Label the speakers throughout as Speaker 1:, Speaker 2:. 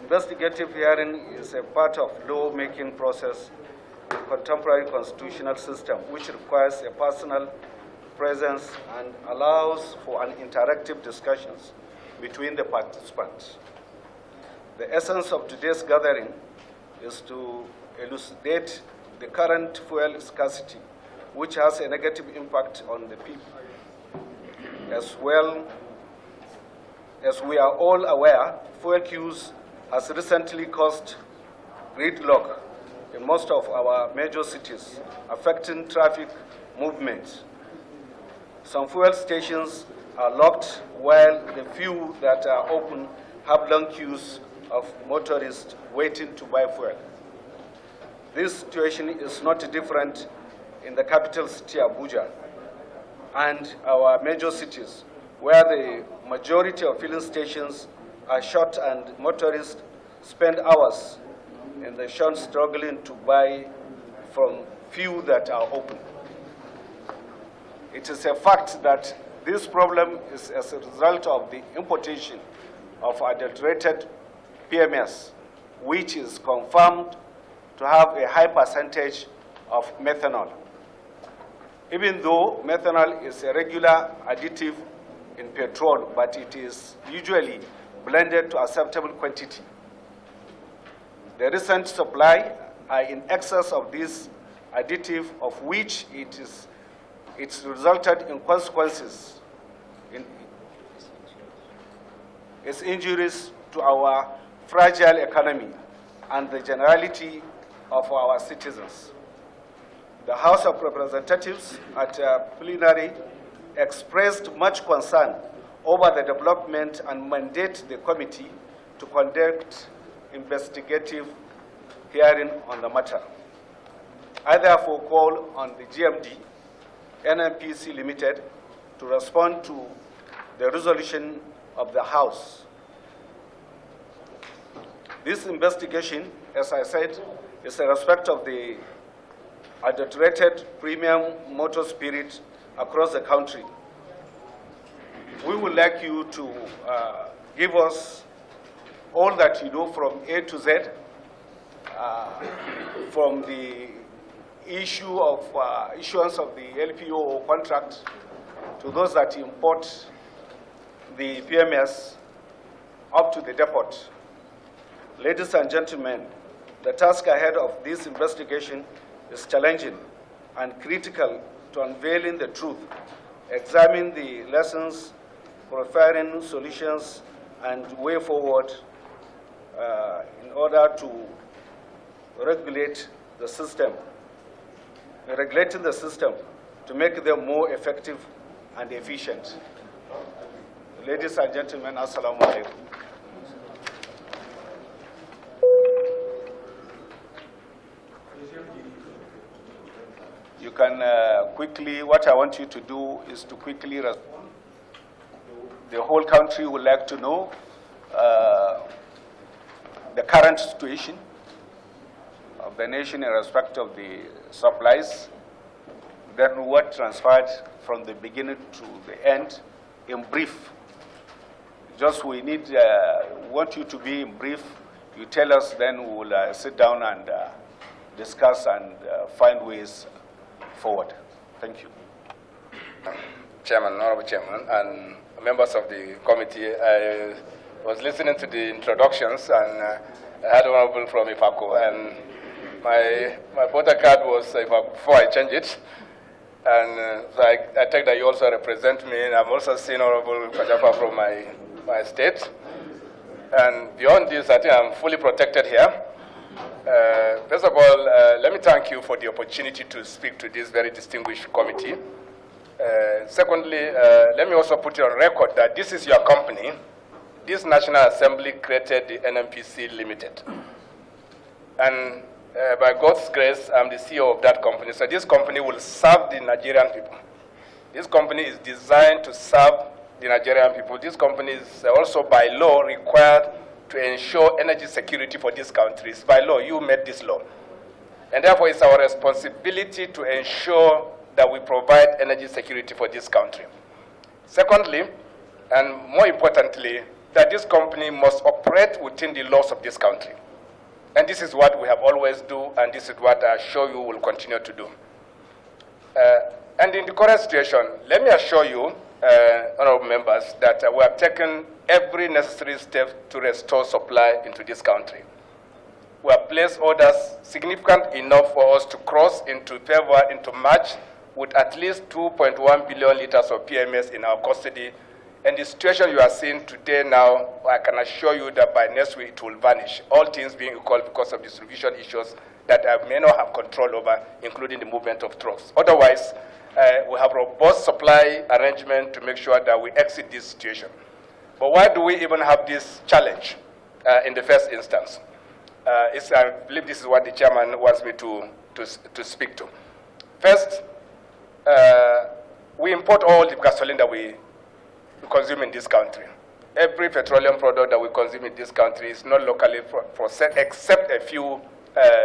Speaker 1: Investigative hearing is a part of law-making process in contemporary constitutional system, which requires a personal presence and allows for an interactive discussions between the participants. The essence of today's gathering is to elucidate the current fuel scarcity, which has a negative impact on the people. As well as we are all aware, fuel queues has recently caused gridlock in most of our major cities, affecting traffic movement. Some fuel stations are locked, while the few that are open have long queues of motorists waiting to buy fuel. This situation is not different in the capital city, Abuja, and our major cities, where the majority of filling stations are short and motorists spend hours in the shop struggling to buy from few that are open. It is a fact that this problem is as a result of the importation of adulterated PMS, which is confirmed to have a high percentage of methanol. Even though methanol is a regular additive in petrol, but it is usually blended to acceptable quantity. The recent supply are in excess of this additive, of which it's resulted in consequences, in its injuries to our fragile economy and the generality of our citizens. The House of Representatives at plenary expressed much concern over the development and mandate the committee to conduct investigative hearing on the matter. I therefore call on the GMD, NNPC Limited, to respond to the resolution of the House. This investigation, as I said, is in respect of the adulterated premium motor spirit across the country. We would like you to give us all that you know from A to Z, from the issue of issuance of the LPO contract to those that import the PMS up to the depot. Ladies and gentlemen, the task ahead of this investigation is challenging and critical to unveiling the truth, examine the lessons, preparing solutions and way forward in order to regulate the system, regulating the system to make them more effective and efficient. Ladies and gentlemen, assalamu alaikum. You can quickly, what I want you to do is to quickly respond. The whole country would like to know the current situation of the nation in respect of the supplies, then what transpired from the beginning to the end in brief. Just we want you to be in brief. You tell us, then we will sit down and discuss and find ways forward. Thank you.
Speaker 2: Chairman, Honorable Chairman, and members of the committee, I was listening to the introductions, and I had Honorable from Ifako, and my voter card was Ifako before I changed it, and so I take that you also represent me, and I'm also seeing Honorable Kajafa from my state, and beyond this, I think I'm fully protected here. First of all, let me thank you for the opportunity to speak to this very distinguished committee. Secondly, let me also put it on record that this is your company. This National Assembly created the NNPC Limited. And by God's grace, I'm the CEO of that company. So this company will serve the Nigerian people. This company is designed to serve the Nigerian people. This company is also by law required to ensure energy security for these countries. By law, you made this law. And therefore, it's our responsibility to ensure that we provide energy security for this country. Secondly, and more importantly, that this company must operate within the laws of this country. And this is what we have always do, and this is what I assure you will continue to do. And in the current situation, let me assure you, honorable members, that we have taken every necessary step to restore supply into this country. We have placed orders significant enough for us to cross into February, into March, with at least 2.1 billion liters of PMS in our custody. And the situation you are seeing today now, I can assure you that by next week it will vanish, all things being equal because of distribution issues that I may not have control over, including the movement of trucks. Otherwise, we have robust supply arrangement to make sure that we exit this situation. But why do we even have this challenge in the first instance? I believe this is what the chairman wants me to speak to. First, we import all the gasoline that we consume in this country. Every petroleum product that we consume in this country is not locally processed, except a few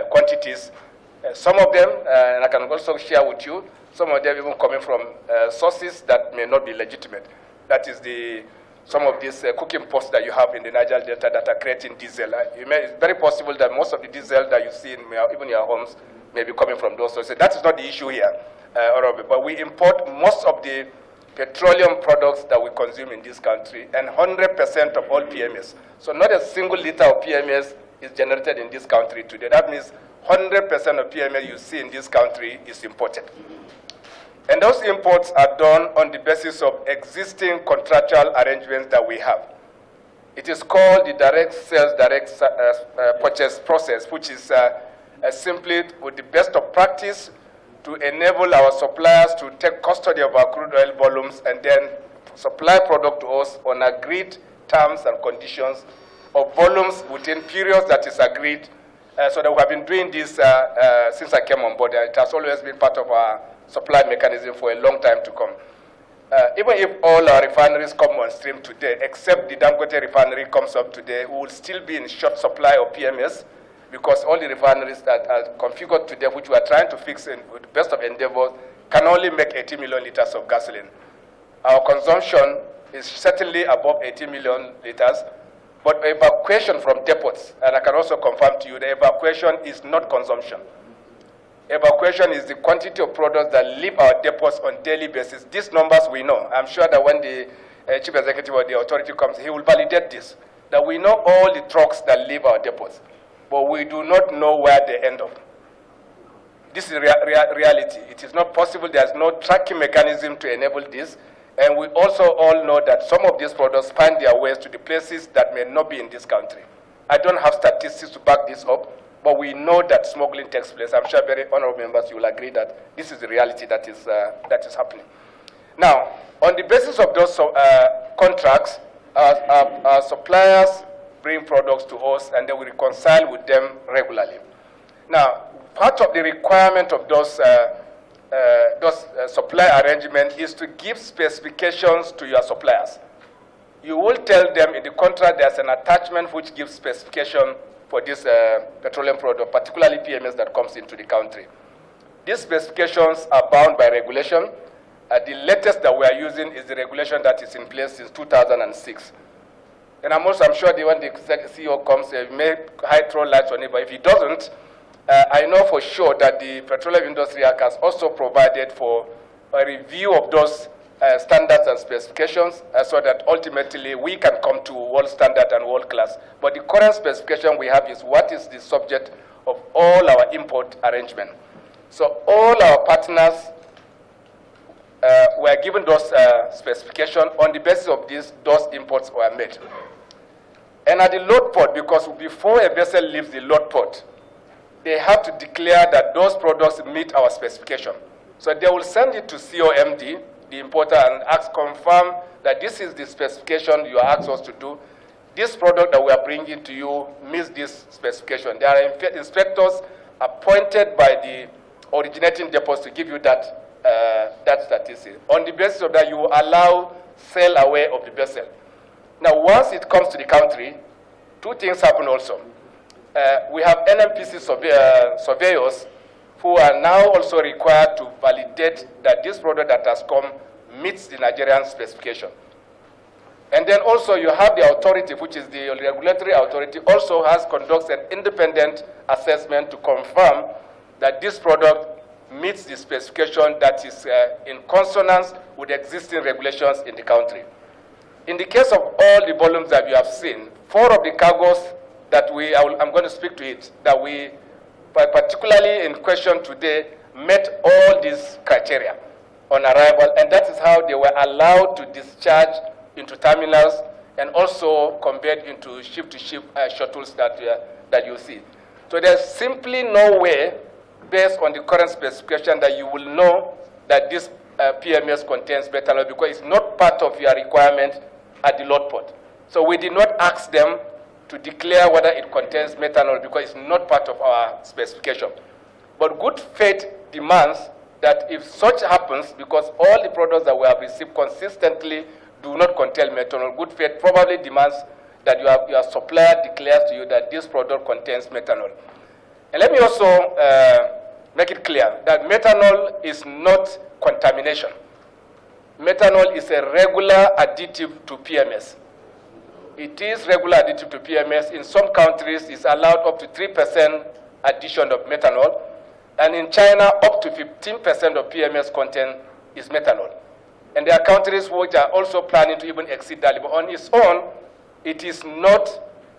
Speaker 2: quantities. Some of them, and I can also share with you, some of them even coming from sources that may not be legitimate. That is some of these cooking pots that you have in the Niger Delta that are creating diesel. It's very possible that most of the diesel that you see in even your homes may be coming from those sources. That is not the issue here, but we import most of the petroleum products that we consume in this country, and 100% of all PMS. So not a single liter of PMS is generated in this country today. That means 100% of PMS you see in this country is imported. And those imports are done on the basis of existing contractual arrangements that we have. It is called the direct sales, direct purchase process, which is simply with the best of practice to enable our suppliers to take custody of our crude oil volumes and then supply product to us on agreed terms and conditions of volumes within periods that is agreed. So that we have been doing this since I came on board. It has always been part of our supply mechanism for a long time to come. Even if all our refineries come on stream today, except the Dangote refinery comes up today, we will still be in short supply of PMS, because all the refineries that are configured today, which we are trying to fix with the best of endeavors, can only make 80 million liters of gasoline. Our consumption is certainly above 80 million liters, but evacuation from depots, and I can also confirm to you, the evacuation is not consumption. Evacuation is the quantity of products that leave our depots on a daily basis. These numbers we know. I'm sure that when the chief executive of the authority comes, he will validate this, that we know all the trucks that leave our depots, but we do not know where they end up. This is reality. It is not possible. There's no tracking mechanism to enable this. And we also all know that some of these products find their ways to the places that may not be in this country. I don't have statistics to back this up, but we know that smuggling takes place. I'm sure very honorable members, you will agree that this is the reality that is happening. Now, on the basis of those contracts, our suppliers bring products to us, and then we reconcile with them regularly. Now, part of the requirement of those supply arrangements is to give specifications to your suppliers. You will tell them in the contract there's an attachment which gives specification for this petroleum product, particularly PMS that comes into the country. These specifications are bound by regulation. The latest that we are using is the regulation that is in place since 2006. And I'm sure when the CEO comes, he may throw lights on it, but if he doesn't, I know for sure that the Petroleum Industry Act has also provided for a review of those standards and specifications so that ultimately we can come to world standard and world class. But the current specification we have is what is the subject of all our import arrangement. So all our partners were given those specifications. On the basis of this, those imports were made. And at the load port, because before a vessel leaves the load port, they have to declare that those products meet our specification. So they will send it to COMD, the importer, and confirm that this is the specification you asked us to do. This product that we are bringing to you meets this specification. There are inspectors appointed by the originating depots to give you that statistic. On the basis of that, you allow sail away of the vessel. Now, once it comes to the country, two things happen also. We have NNPC surveyors who are now also required to validate that this product that has come meets the Nigerian specification. And then also you have the authority, which is the regulatory authority, also conducts an independent assessment to confirm that this product meets the specification that is in consonance with existing regulations in the country. In the case of all the volumes that you have seen, 4 of the cargoes that I'm going to speak to it, that we, particularly in question today, met all these criteria on arrival, and that is how they were allowed to discharge into terminals and also conveyed into ship-to-ship shuttles that you see. So there's simply no way, based on the current specification, that you will know that this PMS contains methanol, because it's not part of your requirement at the load port. So we did not ask them to declare whether it contains methanol because it's not part of our specification. But good faith demands that if such happens, because all the products that we have received consistently do not contain methanol, good faith probably demands that your supplier declares to you that this product contains methanol. And let me also make it clear that methanol is not contamination. Methanol is a regular additive to PMS. It is regular additive to PMS. In some countries, it's allowed up to 3% addition of methanol. And in China, up to 15% of PMS content is methanol. And there are countries which are also planning to even exceed that. But on its own, it is not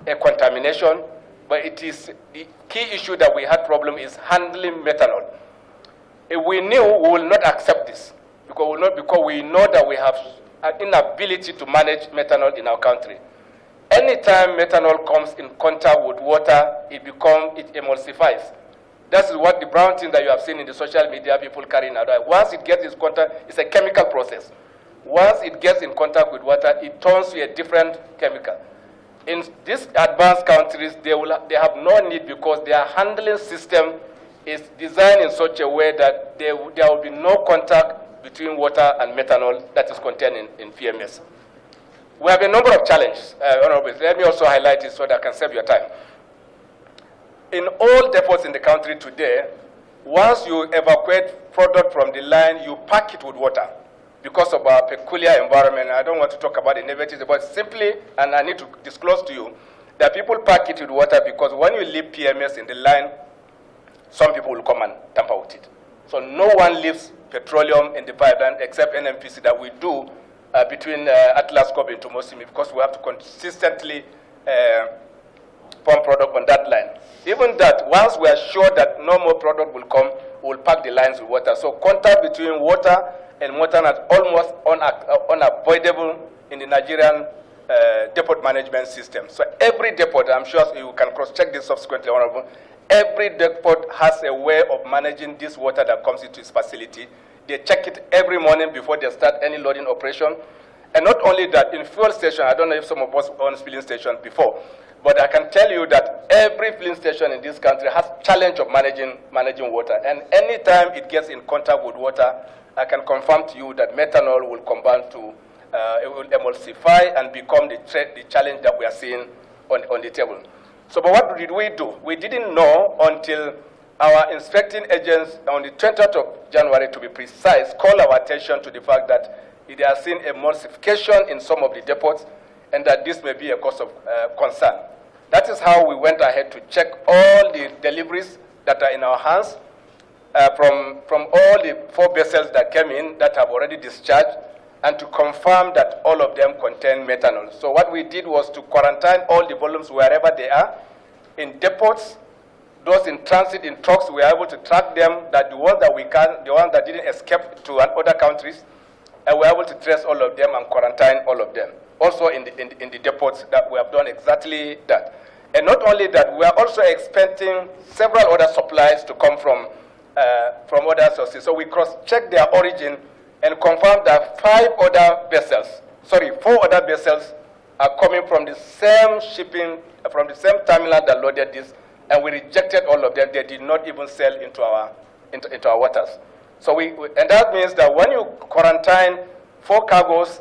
Speaker 2: a contamination, but it is the key issue that we had problem is handling methanol. If we knew, we will not accept this because we know that we have an inability to manage methanol in our country. Anytime methanol comes in contact with water, it emulsifies. That's what the brown thing that you have seen in the social media people carrying out. Once it gets in contact, it's a chemical process. Once it gets in contact with water, it turns to a different chemical. In these advanced countries, they have no need because their handling system is designed in such a way that there will be no contact between water and methanol that is contained in PMS. We have a number of challenges, Honorable. Let me also highlight it so that I can save your time. In all depots in the country today, once you evacuate product from the line, you pack it with water because of our peculiar environment. I don't want to talk about the negatives, but simply, and I need to disclose to you, that people pack it with water because when you leave PMS in the line, some people will come and tamper with it. So no one leaves petroleum in the pipeline except NNPC that we do between Atlas Copy and Tomosimi because we have to consistently pump product on that line. Even that, once we are sure that no more product will come, we'll pack the lines with water. So contact between water and methanol is almost unavoidable in the Nigerian depot management system. So every depot, I'm sure you can cross-check this subsequently, Honorable, every depot has a way of managing this water that comes into its facility. They check it every morning before they start any loading operation. And not only that, in fuel station, I don't know if some of us own filling station before, but I can tell you that every filling station in this country has challenge of managing water. And anytime it gets in contact with water, I can confirm to you that methanol will combine to, it will emulsify and become the challenge that we are seeing on the table. So, but what did we do? We didn't know until our inspecting agents on the 20th of January, to be precise, called our attention to the fact that they are seeing emulsification in some of the depots and that this may be a cause of concern. That is how we went ahead to check all the deliveries that are in our hands from all the 4 vessels that came in that have already discharged and to confirm that all of them contain methanol. So what we did was to quarantine all the volumes wherever they are. In depots, those in transit in trucks, we are able to track them, that the ones that we can, the ones that didn't escape to other countries, and we're able to trace all of them and quarantine all of them. Also in the depots that we have done exactly that. And not only that, we are also expecting several other supplies to come from other sources. So we cross-check their origin and confirm that 4 other vessels are coming from the same shipping, from the same terminal that loaded this, and we rejected all of them. They did not even sail into our waters. So and that means that when you quarantine 4 cargoes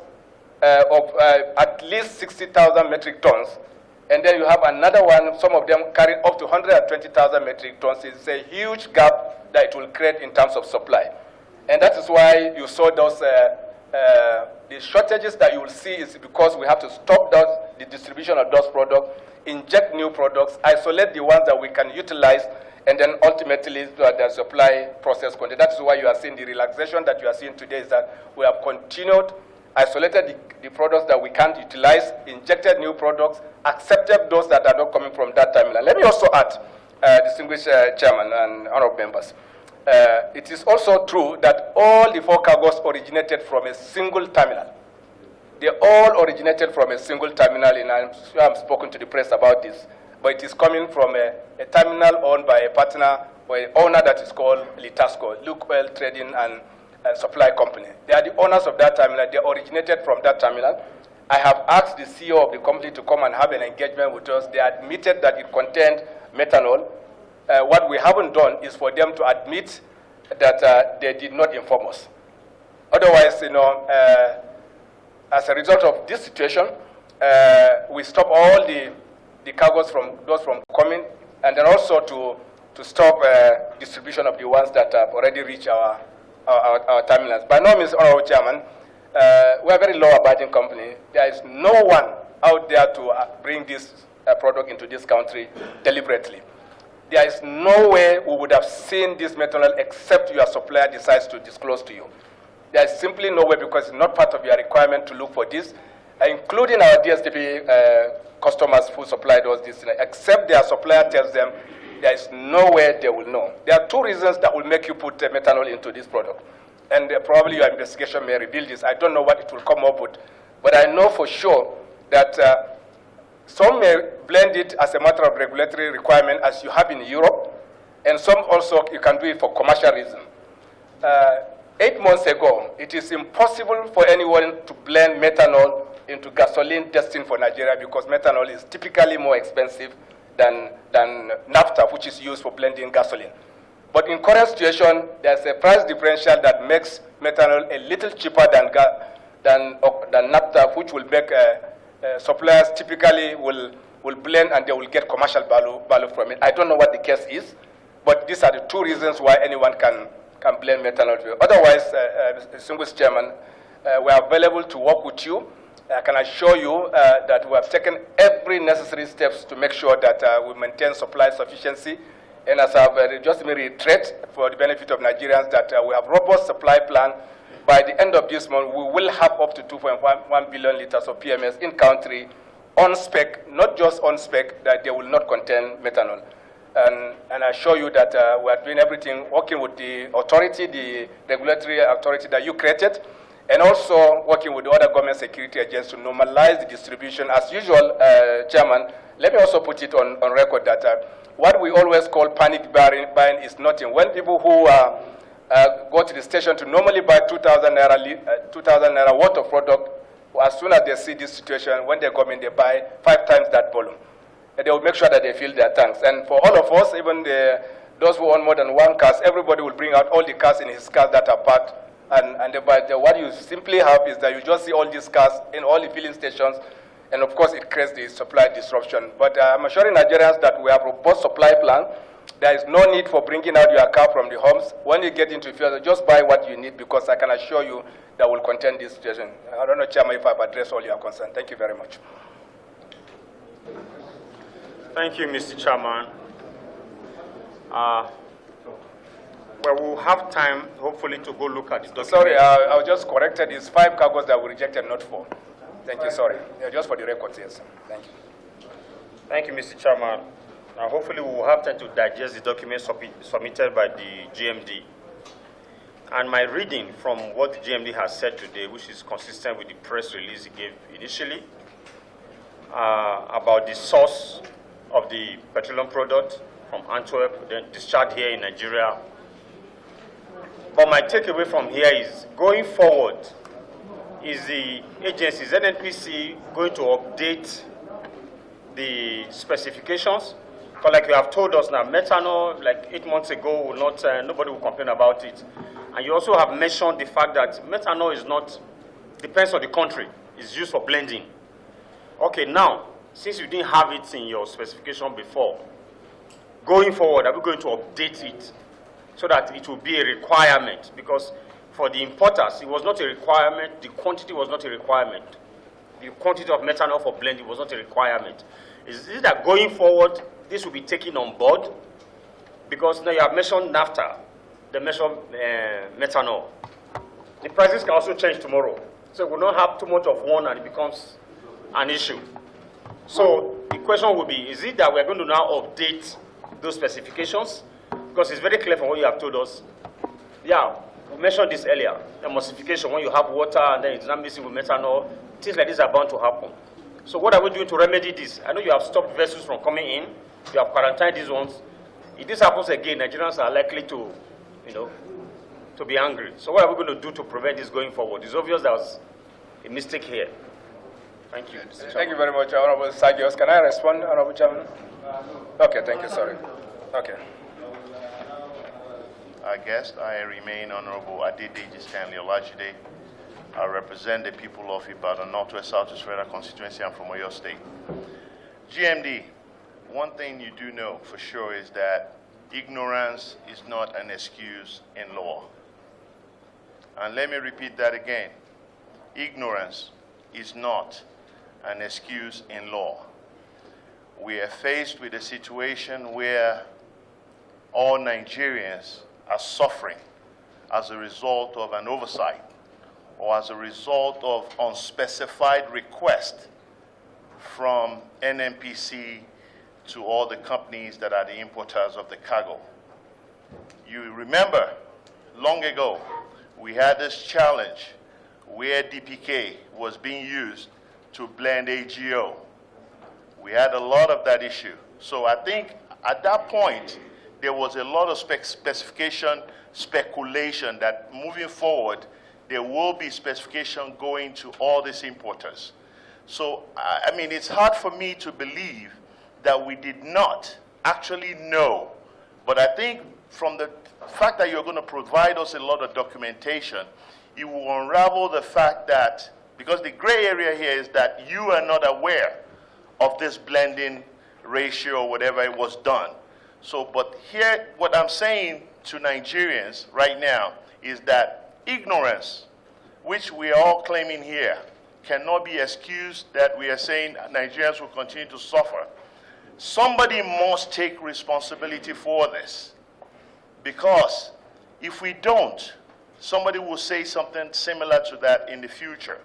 Speaker 2: of at least 60,000 metric tons, and then you have another one, some of them carrying up to 120,000 metric tons, it's a huge gap that it will create in terms of supply. And that is why you saw those the shortages that you will see is because we have to stop the distribution of those products, inject new products, isolate the ones that we can utilize, and then ultimately the supply process continue. That's why you are seeing the relaxation that you are seeing today, is that we have continued, isolated the products that we can't utilize, injected new products, accepted those that are not coming from that timeline. Let me also add, distinguished chairman and honorable members, it is also true that all the 4 cargoes originated from a single terminal. They all originated from a single terminal, and I've spoken to the press about this. But it is coming from a terminal owned by a partner or an owner that is called Litres, Luke Oil Trading and Supply Company. They are the owners of that terminal. They originated from that terminal. I have asked the CEO of the company to come and have an engagement with us. They admitted that it contained methanol. What we haven't done is for them to admit that they did not inform us. Otherwise, as a result of this situation, we stop all the cargoes from coming, and then also to stop distribution of the ones that have already reached our terminals. By no means, Honorable Chairman, we are a very law-abiding company. There is no one out there to bring this product into this country deliberately. There is no way we would have seen this methanol except your supplier decides to disclose to you. There is simply no way, because it's not part of your requirement to look for this, including our DSTP customers who supplied us this, except their supplier tells them, there is no way they will know. There are 2 reasons that will make you put methanol into this product. And probably your investigation may reveal this. I don't know what it will come up with. But I know for sure that some may blend it as a matter of regulatory requirement, as you have in Europe. And some also, you can do it for commercial reasons. 8 months ago, it is impossible for anyone to blend methanol into gasoline destined for Nigeria, because methanol is typically more expensive than naphtha, which is used for blending gasoline. But in current situation, there's a price differential that makes methanol a little cheaper than naphtha, which will make suppliers typically will blend, and they will get commercial value from it. I don't know what the case is, but these are the 2 reasons why anyone can blend methanol. Otherwise, distinguished chairman, we are available to work with you. I can assure you that we have taken every necessary steps to make sure that we maintain supply sufficiency. And as I have just reiterate for the benefit of Nigerians, that we have robust supply plan. By the end of this month, we will have up to 2.1 billion liters of PMS in country, on spec, not just on spec, that they will not contain methanol. And I assure you that we are doing everything, working with the authority, the regulatory authority that you created, and also working with the other government security agencies to normalize the distribution. As usual, Chairman, let me also put it on record that what we always call panic buying is nothing. When people who go to the station to normally buy 2,000 naira worth of product, as soon as they see this situation, when they come in, they buy 5 times that volume. And they will make sure that they fill their tanks. And for all of us, even those who own more than 1 car, everybody will bring out all the cars in his cars that are parked. And what you simply have is that you just see all these cars in all the filling stations, and of course it creates the supply disruption. But I'm assuring Nigerians that we have a robust supply plan. There is no need for bringing out your car from the homes. When you get into field, just buy what you need, because I can assure you that will contain this situation. I don't know, Chairman, if I've addressed all your concerns. Thank you very much.
Speaker 3: Thank you, Mr. Chairman. Well, we'll have time, hopefully, to go look at the document.
Speaker 2: Sorry, I was just corrected. It's 5 cargoes that were rejected, not 4. Thank you, sorry. Yeah, just for the records, yes. Thank you.
Speaker 3: Thank you, Mr. Chairman. Now, hopefully, we will have time to digest the document submitted by the GMD. And my reading from what the GMD has said today, which is consistent with the press release it gave initially, about the source of the petroleum product from Antwerp, then discharged here in Nigeria. But my takeaway from here is, going forward, is the agencies, NNPC, going to update the specifications? Because like you have told us now, methanol, like 8 months ago, will not, nobody will complain about it. And you also have mentioned the fact that methanol is not, depends on the country, it's used for blending. Okay, now, since you didn't have it in your specification before, going forward, are we going to update it so that it will be a requirement? Because for the importers, it was not a requirement. The quantity was not a requirement. The quantity of methanol for blending was not a requirement. Is it that going forward, this will be taken on board? Because now you have mentioned naphtha, the mentioned methanol. The prices can also change tomorrow. So we'll not have too much of one and it becomes an issue. So the question will be, is it that we're going to now update those specifications? Because it's very clear from what you have told us. Yeah, we mentioned this earlier, emulsification, when you have water and then it's not mixing with methanol, things like this are bound to happen. So what are we doing to remedy this? I know you have stopped vessels from coming in, you have quarantined these ones. If this happens again, Nigerians are likely to, to be angry. So what are we going to do to prevent this going forward? It's obvious there was a mistake here. Thank you.
Speaker 2: Thank you very much, Honorable Sagios. Can I respond, Honorable Chairman? Okay, thank you, sorry. Okay.
Speaker 4: Our guest, I remain Honorable Adedeji Stanley Olajide. I represent the people of Ibadan, Northwest Southwest Federal Constituency. I'm from Oyo State. GMD, one thing you do know for sure is that ignorance is not an excuse in law. And let me repeat that again. Ignorance is not an excuse in law. We are faced with a situation where all Nigerians are suffering as a result of an oversight or as a result of unspecified request from NNPC to all the companies that are the importers of the cargo. You remember, long ago, we had this challenge where DPK was being used to blend AGO. We had a lot of that issue. So I think at that point, there was a lot of speculation that moving forward, there will be specification going to all these importers. So, I mean, it's hard for me to believe that we did not actually know. But I think from the fact that you're going to provide us a lot of documentation, it will unravel the fact that, because the gray area here is that you are not aware of this blending ratio or whatever it was done. So, but here, what I'm saying to Nigerians right now is that ignorance, which we are all claiming here, cannot be excused that we are saying Nigerians will continue to suffer. Somebody must take responsibility for this. Because if we don't, somebody will say something similar to that in the future.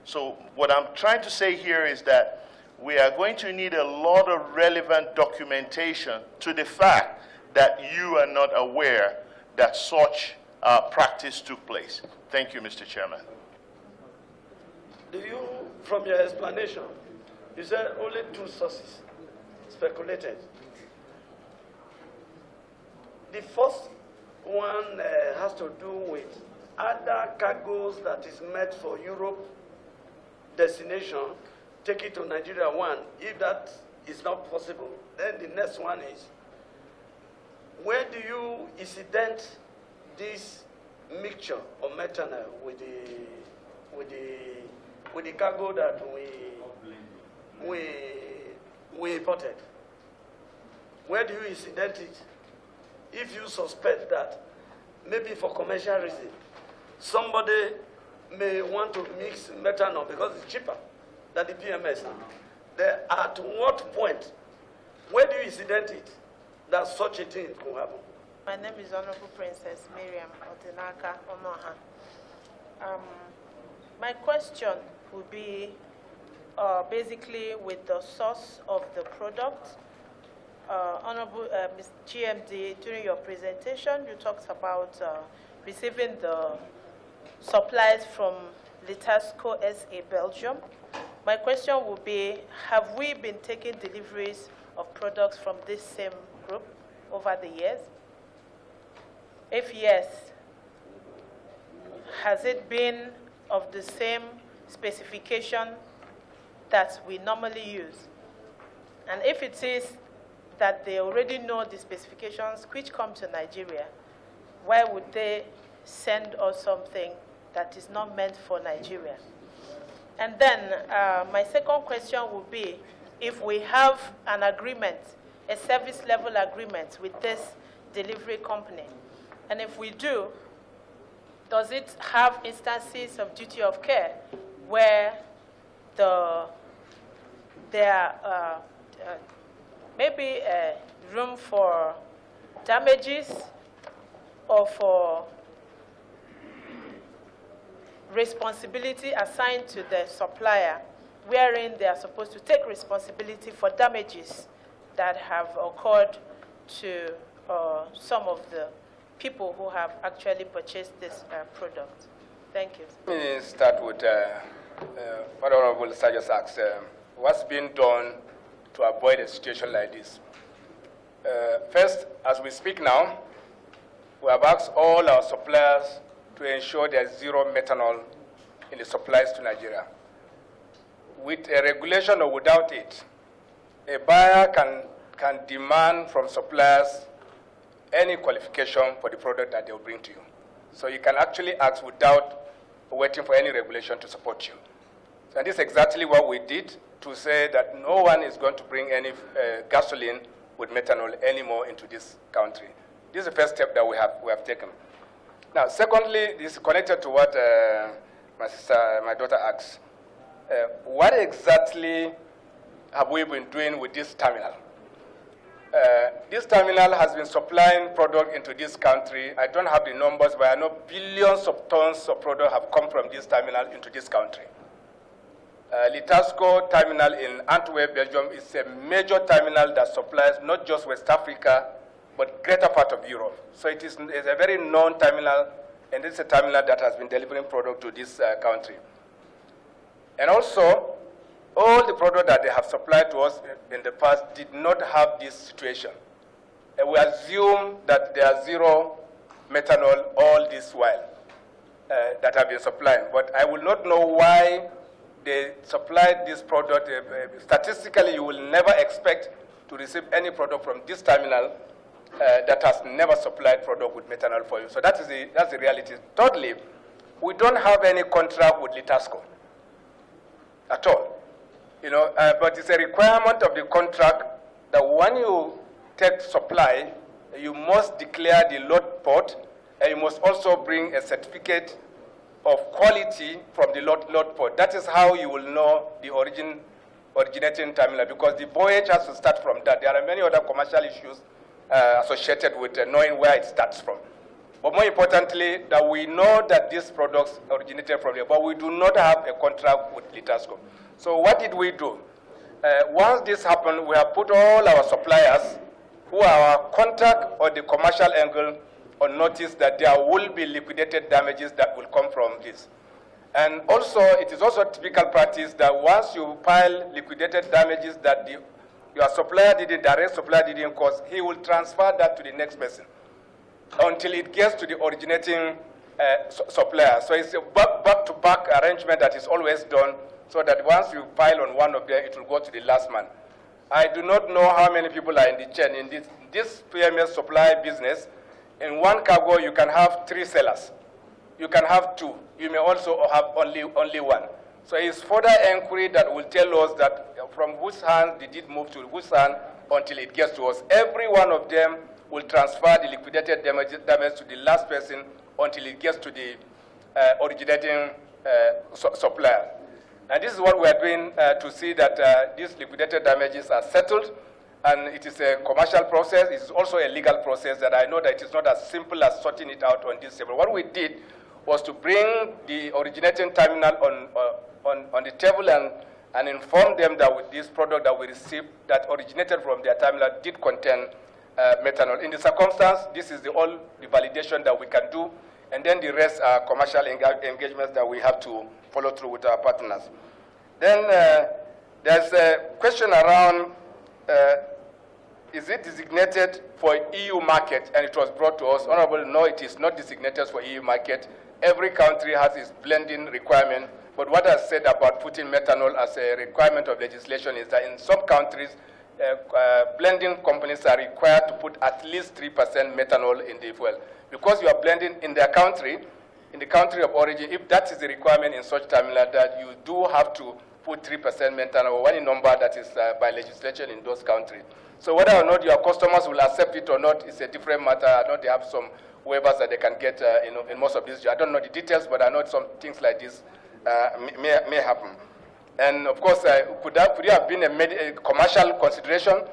Speaker 4: So what I'm trying to say here is that we are going to need a lot of relevant documentation to the fact that you are not aware that such practice took place. Thank you, Mr. Chairman.
Speaker 5: Do you, from your explanation, you said only two sources speculated. The first one has to do with other cargoes that is meant for Europe destination, take it to Nigeria one. If that is not possible, then the next one is, where do you incident this mixture of methanol with the cargo that we imported? Where do you incident it? If you suspect that maybe for commercial reason, somebody may want to mix methanol because it's cheaper than the PMS. Then at what point, where do you incident it that such a thing could happen?
Speaker 6: My name is Honorable Princess Miriam Otenaka Onoha. My question would be basically with the source of the product. Honorable Ms. GMD, during your presentation, you talked about receiving the supplies from Litres SA Belgium. My question would be, have we been taking deliveries of products from this same group over the years? If yes, has it been of the same specification that we normally use? And if it is that they already know the specifications which come to Nigeria, why would they send us something that is not meant for Nigeria? And then my second question would be, if we have an agreement, a service level agreement with this delivery company, and if we do, does it have instances of duty of care where there may be room for damages or for responsibility assigned to the supplier, wherein they are supposed to take responsibility for damages that have occurred to some of the people who have actually purchased this product? Thank you.
Speaker 2: Let me start with what Honorable Sajos asked. What's being done to avoid a situation like this? First, as we speak now, we have asked all our suppliers to ensure there's zero methanol in the supplies to Nigeria. With a regulation or without it, a buyer can demand from suppliers any qualification for the product that they will bring to you. So you can actually ask without waiting for any regulation to support you. And this is exactly what we did to say that no one is going to bring any gasoline with methanol anymore into this country. This is the first step that we have taken. Now, secondly, this is connected to what my daughter asked. What exactly have we been doing with this terminal? This terminal has been supplying product into this country. I don't have the numbers, but I know billions of tons of product have come from this terminal into this country. Litres terminal in Antwerp, Belgium is a major terminal that supplies not just West Africa, but greater part of Europe. So it's a very known terminal, and it's a terminal that has been delivering product to this country. And also, all the product that they have supplied to us in the past did not have this situation. And we assume that there are zero methanol all this while that have been supplying. But I will not know why they supplied this product. Statistically, you will never expect to receive any product from this terminal that has never supplied product with methanol for you. So that's the reality. Thirdly, we don't have any contract with Litres at all. You know, but it's a requirement of the contract that when you take supply, you must declare the load port, and you must also bring a certificate of quality from the load port. That is how you will know the originating terminal, because the voyage has to start from that. There are many other commercial issues associated with knowing where it starts from. But more importantly, that we know that these products originated from here, but we do not have a contract with Litres. So what did we do? Once this happened, we have put all our suppliers who are our contact or the commercial angle on notice that there will be liquidated damages that will come from this. And also, it is also typical practice that once you file liquidated damages that your supplier direct supplier didn't cause, he will transfer that to the next person until it gets to the originating supplier. So it's a back-to-back arrangement that is always done, so that once you file on one of them, it will go to the last man. I do not know how many people are in the chain. In this PMS supply business, in one cargo, you can have 3 sellers. You can have 2. You may also have only one. So it's further inquiry that will tell us that from whose hand did it move to whose hand until it gets to us. Every one of them will transfer the liquidated damage to the last person until it gets to the originating supplier. And this is what we are doing to see that these liquidated damages are settled, and it is a commercial process. It is also a legal process that I know that it is not as simple as sorting it out on this table. What we did was to bring the originating terminal on the table and inform them that with this product that we received that originated from their terminal did contain methanol. In the circumstance, this is the validation that we can do, and then the rest are commercial engagements that we have to follow through with our partners. Then there's a question around, is it designated for EU market? And it was brought to us, Honorable, no, it is not designated for EU market. Every country has its blending requirement, but what I said about putting methanol as a requirement of legislation is that in some countries, blending companies are required to put at least 3% methanol in the fuel. Because you are blending in their country, in the country of origin, if that is the requirement in such terminal, that you do have to put 3% methanol, or any number that is by legislation in those countries. So whether or not your customers will accept it or not is a different matter. I know they have some waivers that they can get in most of these. I don't know the details, but I know some things like this may happen. And of course, could it have been a commercial consideration?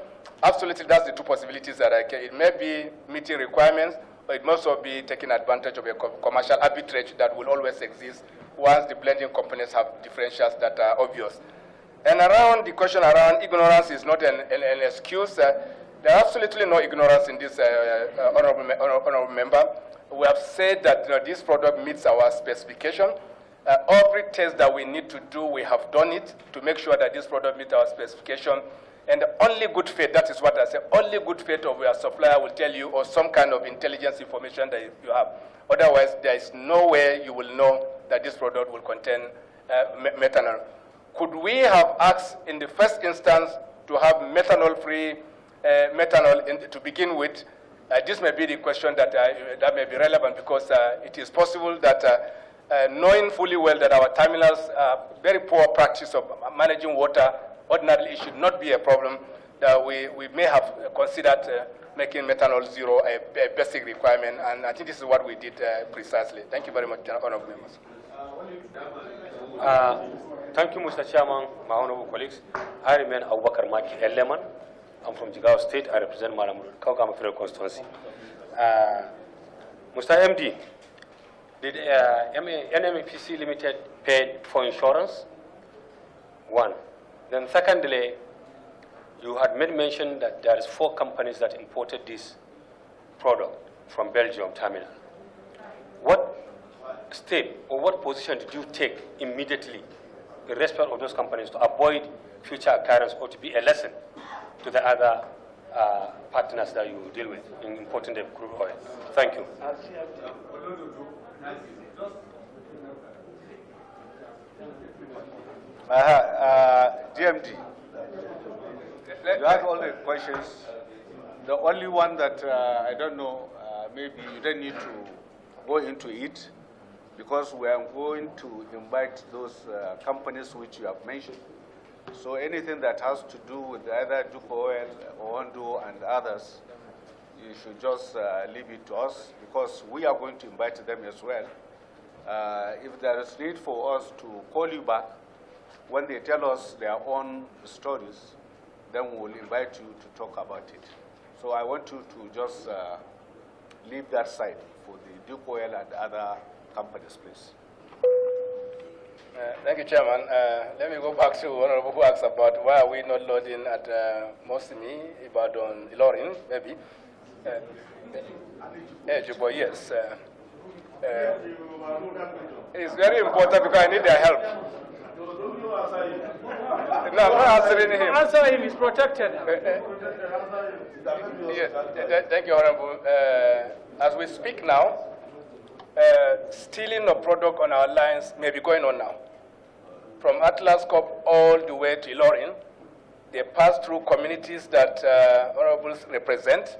Speaker 2: Absolutely, that's the two possibilities that it may be meeting requirements, or it must also be taking advantage of a commercial arbitrage that will always exist once the blending companies have differentials that are obvious. And around the question around ignorance is not an excuse. There's absolutely no ignorance in this, honorable member. We have said that this product meets our specification. Every test that we need to do, we have done it to make sure that this product meets our specification. And the only good faith, that is what I say, only good faith of your supplier will tell you, or some kind of intelligence information that you have. Otherwise, there is no way you will know that this product will contain methanol. Could we have asked in the first instance to have methanol-free methanol to begin with? This may be the question that may be relevant, because it is possible that knowing fully well that our terminals are very poor practice of managing water, ordinarily it should not be a problem, that we may have considered making methanol zero a basic requirement, and I think this is what we did precisely. Thank you very much, honorable members.
Speaker 7: Thank you, Mr. Chairman, my honorable colleagues. I remain Abubakar Maki Eleman. I'm from Jigawa State. I represent Malam Kaukama Federal Constituency. Mr. MD, did NNPC Limited pay for insurance? One. Then secondly, you had made mention that there is 4 companies that imported this product from Belgium terminal. What step or what position did you take immediately in respect of those companies to avoid future occurrence, or to be a lesson to the other partners that you deal with in importing the crude oil? Thank you.
Speaker 1: GMD, you have all the questions. The only one that I don't know, maybe you don't need to go into it, because we are going to invite those companies which you have mentioned. So anything that has to do with either Duke Oil, Ondo, and others, you should just leave it to us, because we are going to invite them as well. If there is need for us to call you back when they tell us their own stories, then we will invite you to talk about it. So I want you to just leave that side for the Duke Oil and other companies, please.
Speaker 2: Thank you, Chairman. Let me go back to Honorable who asked about why are we not loading at Mosimi, Ibadan, Ilorin, maybe. Yes. It's very important because I need their help. No, I'm not answering him.
Speaker 8: Answer him, he's protected.
Speaker 2: Yes, thank you, Honorable. As we speak now, stealing of product on our lines may be going on now. From Atlas Corp all the way to Ilorin, they pass through communities that honorables represent.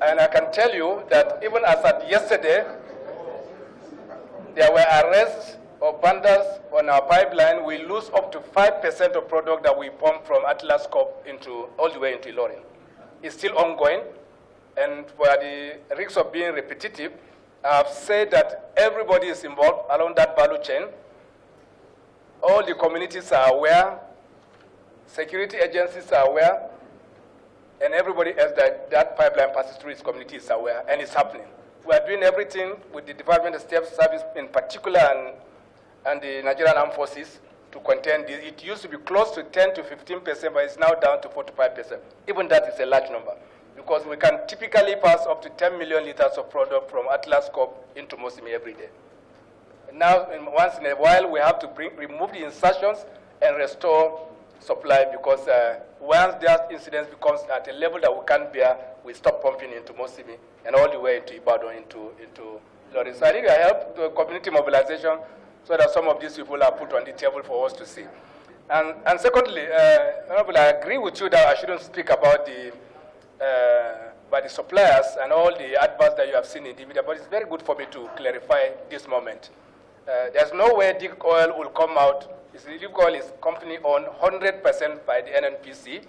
Speaker 2: And I can tell you that even as at yesterday, there were arrests of bundles on our pipeline. We lose up to 5% of product that we pump from Atlas Corp all the way into Ilorin. It's still ongoing, and for the risk of being repetitive, I've said that everybody is involved along that value chain. All the communities are aware, security agencies are aware, and everybody else that pipeline passes through its community is aware, and it's happening. We are doing everything with the Department of State Service in particular and the Nigerian Armed Forces to contain this. It used to be close to 10 to 15%, but it's now down to 4 to 5%. Even that is a large number, because we can typically pass up to 10 million liters of product from Atlas Corp into Mosimi every day. Now, once in a while, we have to remove the insertions and restore supply, because once that incident becomes at a level that we can't bear, we stop pumping into Mosimi and all the way into Ibadan, into Lorry. So I need your help to community mobilization so that some of these people are put on the table for us to see. And secondly, Honorable, I agree with you that I shouldn't speak about the suppliers and all the adverts that you have seen in the media, but it's very good for me to clarify this moment. There's no way Dick Oil will come out. Dick Oil is company owned 100% by the NNPC.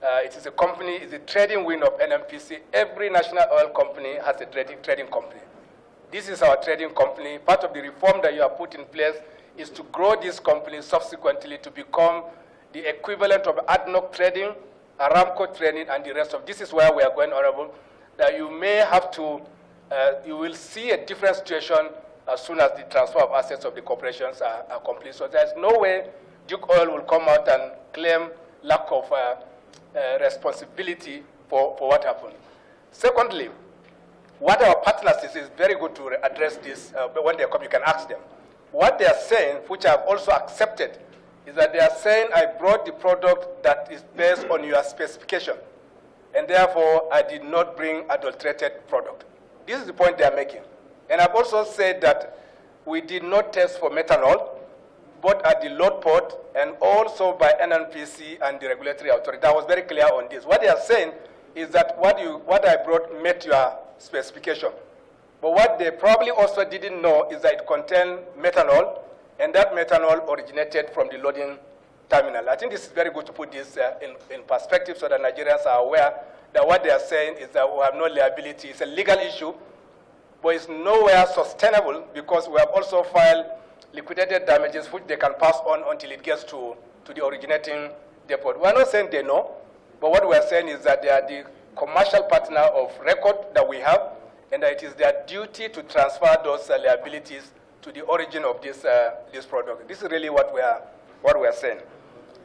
Speaker 2: It is a company, it's a trading wing of NNPC. Every national oil company has a trading company. This is our trading company. Part of the reform that you have put in place is to grow this company subsequently to become the equivalent of ADNOC trading, Aramco trading, and the rest of. This is where we are going, Honorable, that you may have to, you will see a different situation as soon as the transfer of assets of the corporations are complete. So there's no way Duke Oil will come out and claim lack of responsibility for what happened. Secondly, what our partners is very good to address this, but when they come, you can ask them. What they are saying, which I have also accepted, is that they are saying, I brought the product that is based on your specification, and therefore I did not bring adulterated product. This is the point they are making. And I've also said that we did not test for methanol, both at the load port and also by NNPC and the regulatory authority. I was very clear on this. What they are saying is that what I brought met your specification. But what they probably also didn't know is that it contained methanol, and that methanol originated from the loading terminal. I think this is very good to put this in perspective so that Nigerians are aware that what they are saying is that we have no liability. It's a legal issue, but it's nowhere sustainable because we have also filed liquidated damages which they can pass on until it gets to the originating depot. We're not saying they know, but what we're saying is that they are the commercial partner of record that we have, and that it is their duty to transfer those liabilities to the origin of this product. This is really what we are saying,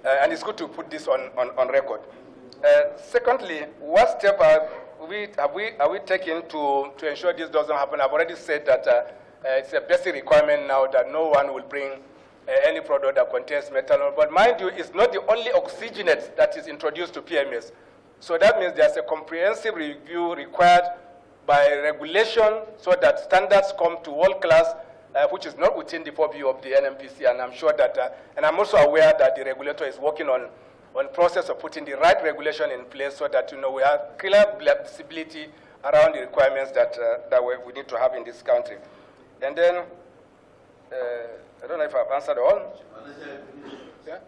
Speaker 2: and it's good to put this on record. Secondly, what step are we taking to ensure this doesn't happen? I've already said that it's a basic requirement now that no one will bring any product that contains methanol. But mind you, it's not the only oxygenate that is introduced to PMS. So that means there's a comprehensive review required by regulation so that standards come to world class, which is not within the purview of the NNPC. And I'm sure that, and I'm also aware that the regulator is working on process of putting the right regulation in place so that we have clear visibility around the requirements that we need to have in this country. And then, I don't know if I've answered all. Yeah?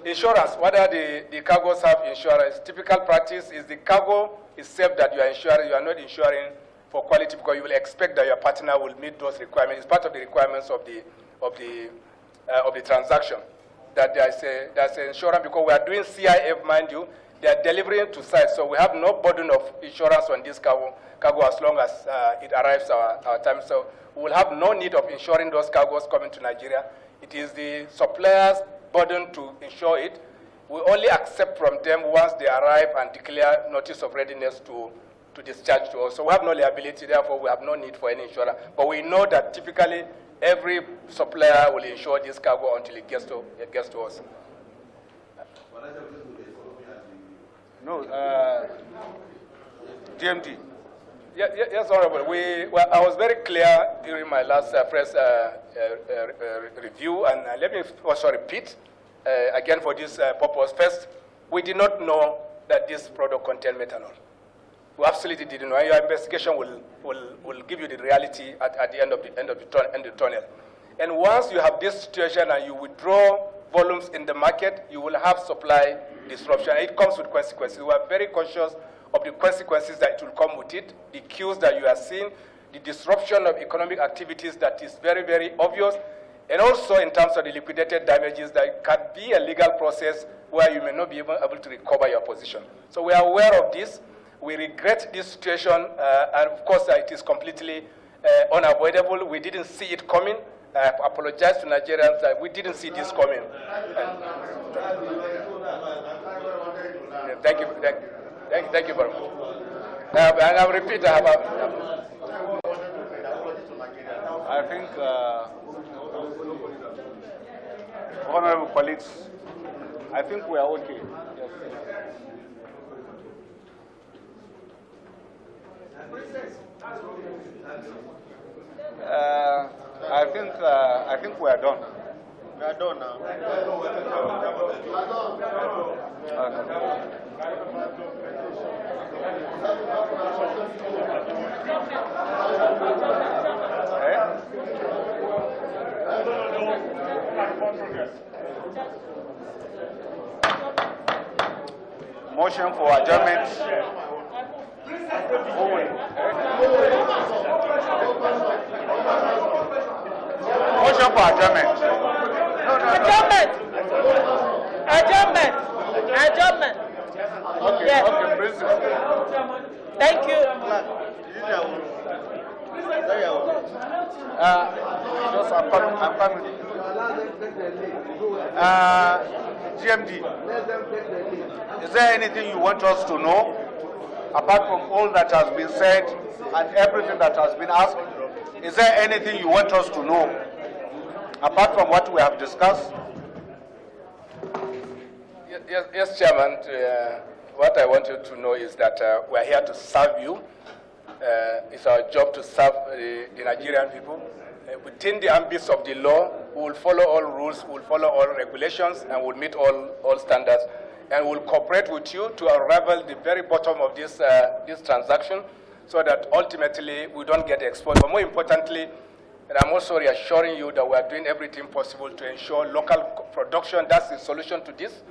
Speaker 2: Insurance, whether the cargoes have insurance. Typical practice is the cargo is safe that you are insuring. You are not insuring for quality because you will expect that your partner will meet those requirements. It's part of the requirements of the transaction. That there's an insurance because we are doing CIF, mind you. They are delivering to site, so we have no burden of insurance on this cargo as long as it arrives our time. So we will have no need of insuring those cargoes coming to Nigeria. It is the supplier's burden to insure it. We only accept from them once they arrive and declare notice of readiness to discharge to us. So we have no liability, therefore we have no need for any insurance. But we know that typically every supplier will insure this cargo until it gets to us.
Speaker 1: No, GMD.
Speaker 2: Yes, Honorable. I was very clear during my last press review, and let me also repeat again for this purpose. First, we did not know that this product contained methanol. We absolutely didn't know. Your investigation will give you the reality at the end of the tunnel. And once you have this situation and you withdraw volumes in the market, you will have supply disruption. It comes with consequences. We are very conscious of the consequences that will come with it, the queues that you are seeing, the disruption of economic activities that is very, very obvious, and also in terms of the liquidated damages that can be a legal process where you may not be able to recover your position. So we are aware of this. We regret this situation, and of course it is completely unavoidable. We didn't see it coming. I apologize to Nigerians that we didn't see this coming. Thank you very much. And I'll repeat.
Speaker 1: I think, honorable colleagues, I think we are okay. I think we are done.
Speaker 8: We are done now.
Speaker 1: Motion for adjournment. Motion for adjournment.
Speaker 6: Adjournment. Adjournment. Adjournment.
Speaker 1: Okay,
Speaker 6: Yes.
Speaker 1: okay, President.
Speaker 6: Thank you.
Speaker 1: Just I'm coming. GMD, is there anything you want us to know, apart from all that has been said and everything that has been asked? Is there anything you want us to know, apart from what we have discussed?
Speaker 2: Yes, Chairman. What I want you to know is that we are here to serve you. It's our job to serve the Nigerian people. Within the ambits of the law, we will follow all rules, we will follow all regulations, and we will meet all standards. And we will cooperate with you to unravel the very bottom of this transaction so that ultimately we don't get exposed. But more importantly, and I'm also reassuring you that we are doing everything possible to ensure local production. That's the solution to this.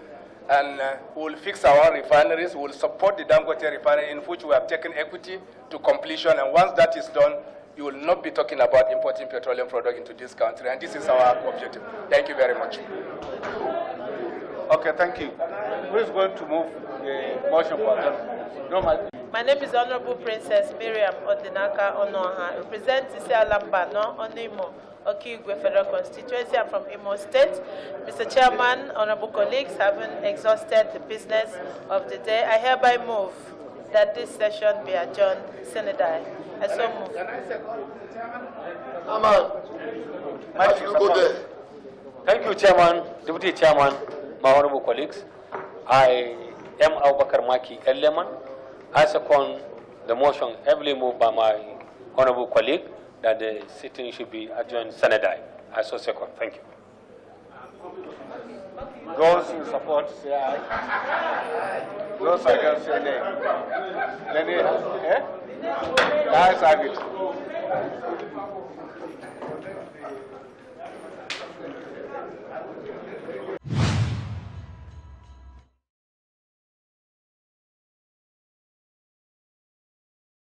Speaker 2: And we will fix our refineries. We will support the Dangote refinery, in which we have taken equity to completion. And once that is done, you will not be talking about importing petroleum products into this country. And this is our objective. Thank you very much.
Speaker 1: Okay, thank you. Who is going to move the motion for adjournment?
Speaker 6: My name is Honorable Princess Miriam Odinaka Onoha, represent Alamba, no Onimo, Okigwe Federal Constituency. I'm from Imo State. Mr. Chairman, honorable colleagues, having exhausted the business of the day, I hereby move that this session be adjourned sine die. I so move.
Speaker 7: Thank you, Chairman, Deputy Chairman, my honorable colleagues. I am Abubakar Maki Eleman. I second the motion heavily moved by my honorable colleague that the sitting should be adjourned sine die. I so second. Thank you.
Speaker 1: Those in support say aye. Those against say nay. Any? The ayes have it.